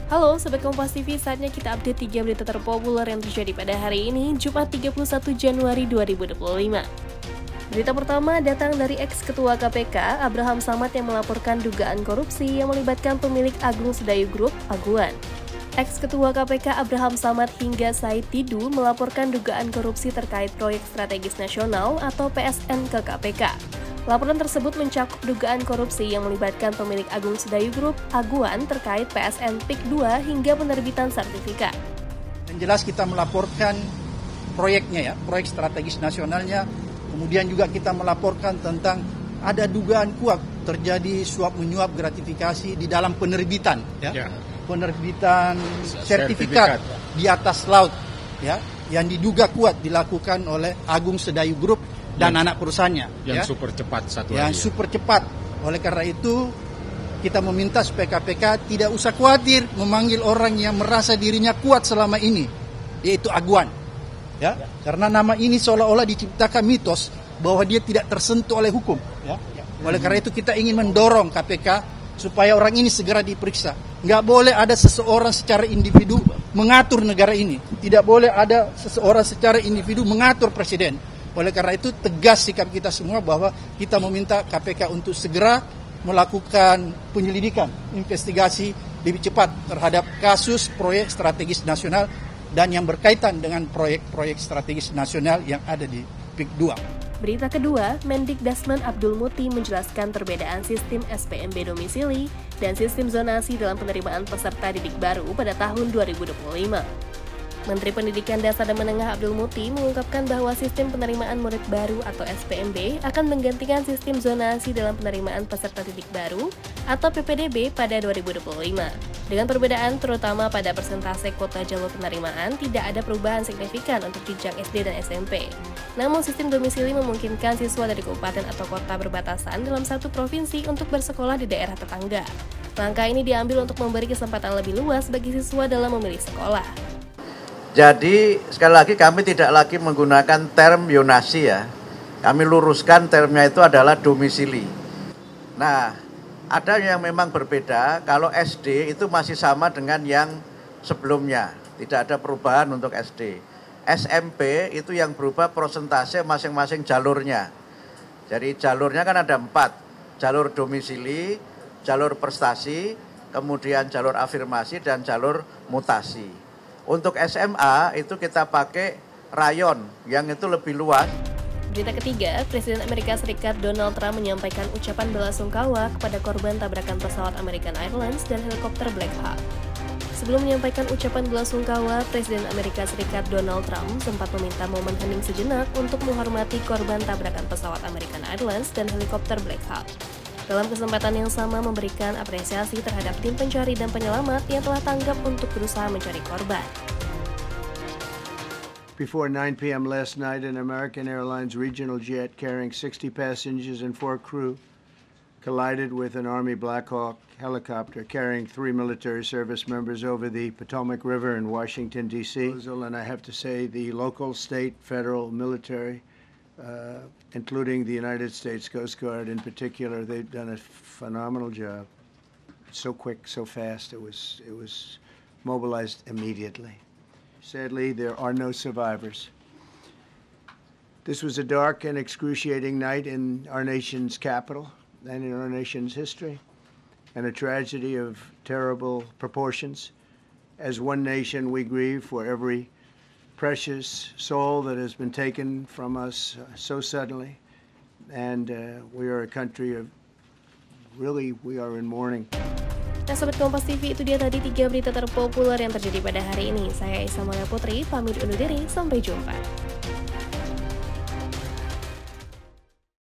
Halo Sobat Kompas TV, saatnya kita update 3 berita terpopuler yang terjadi pada hari ini, Jumat 31 Januari 2025. Berita pertama datang dari ex-ketua KPK, Abraham Samad yang melaporkan dugaan korupsi yang melibatkan pemilik Agung Sedayu Group, Aguan. Ex-ketua KPK Abraham Samad hingga Said Didu melaporkan dugaan korupsi terkait proyek strategis nasional atau PSN ke KPK. Laporan tersebut mencakup dugaan korupsi yang melibatkan pemilik Agung Sedayu Group, Aguan, terkait PSN PIK 2 hingga penerbitan sertifikat. Yang jelas kita melaporkan proyeknya ya, proyek strategis nasionalnya, kemudian juga kita melaporkan tentang ada dugaan kuat terjadi suap menyuap gratifikasi di dalam penerbitan ya. Penerbitan sertifikat di atas laut ya, yang diduga kuat dilakukan oleh Agung Sedayu Group dan anak perusahaannya. Yang super cepat satu lagi. Yang super cepat. Oleh karena itu, kita meminta supaya KPK tidak usah khawatir memanggil orang yang merasa dirinya kuat selama ini, yaitu Aguan. Ya, karena nama ini seolah-olah diciptakan mitos bahwa dia tidak tersentuh oleh hukum. Ya. Oleh karena itu kita ingin mendorong KPK supaya orang ini segera diperiksa. Nggak boleh ada seseorang secara individu mengatur negara ini. Tidak boleh ada seseorang secara individu mengatur presiden. Oleh karena itu tegas sikap kita semua bahwa kita meminta KPK untuk segera melakukan penyelidikan, investigasi lebih cepat terhadap kasus proyek strategis nasional dan yang berkaitan dengan proyek-proyek strategis nasional yang ada di PIK 2. Berita kedua, Mendikbud Abdul Muti menjelaskan perbedaan sistem SPMB domisili dan sistem zonasi dalam penerimaan peserta didik baru pada tahun 2025. Menteri Pendidikan Dasar dan Menengah Abdul Muti mengungkapkan bahwa sistem penerimaan murid baru atau SPMB akan menggantikan sistem zonasi dalam penerimaan peserta didik baru atau PPDB pada 2025. Dengan perbedaan terutama pada persentase kuota jalur penerimaan, tidak ada perubahan signifikan untuk jenjang SD dan SMP. Namun sistem domisili memungkinkan siswa dari kabupaten atau kota berbatasan dalam satu provinsi untuk bersekolah di daerah tetangga. Langkah ini diambil untuk memberi kesempatan lebih luas bagi siswa dalam memilih sekolah. Jadi sekali lagi kami tidak lagi menggunakan term zonasi ya. Kami luruskan termnya itu adalah domisili. Nah, ada yang memang berbeda. Kalau SD itu masih sama dengan yang sebelumnya. Tidak ada perubahan untuk SD. SMP itu yang berubah persentase masing-masing jalurnya. Jadi jalurnya kan ada 4. Jalur domisili, jalur prestasi, kemudian jalur afirmasi, dan jalur mutasi. Untuk SMA itu kita pakai rayon yang itu lebih luas. Berita ketiga, Presiden Amerika Serikat Donald Trump menyampaikan ucapan belasungkawa kepada korban tabrakan pesawat American Airlines dan helikopter Black Hawk. Sebelum menyampaikan ucapan belasungkawa, Presiden Amerika Serikat Donald Trump sempat meminta momen hening sejenak untuk menghormati korban tabrakan pesawat American Airlines dan helikopter Black Hawk. Dalam kesempatan yang sama memberikan apresiasi terhadap tim pencari dan penyelamat yang telah tanggap untuk berusaha mencari korban. Before 9 p.m. last night, an American Airlines regional jet carrying 60 passengers and 4 crew collided with an Army Black Hawk helicopter carrying 3 military service members over the Potomac River in Washington, D.C. And I have to say the local, state, federal, military, including the United States Coast Guard in particular, they've done a phenomenal job. So quick, so fast. It was mobilized immediately. Sadly, there are no survivors. This was a dark and excruciating night in our nation's capital and in our nation's history, and a tragedy of terrible proportions. As one nation, we grieve for every precious soul that has been taken from us so suddenly, and we are a country of we are in mourning. Nah Sobat Kompas TV, itu dia tadi 3 berita terpopuler yang terjadi pada hari ini. Saya Isa Maria Putri, pamit undur diri, sampai jumpa.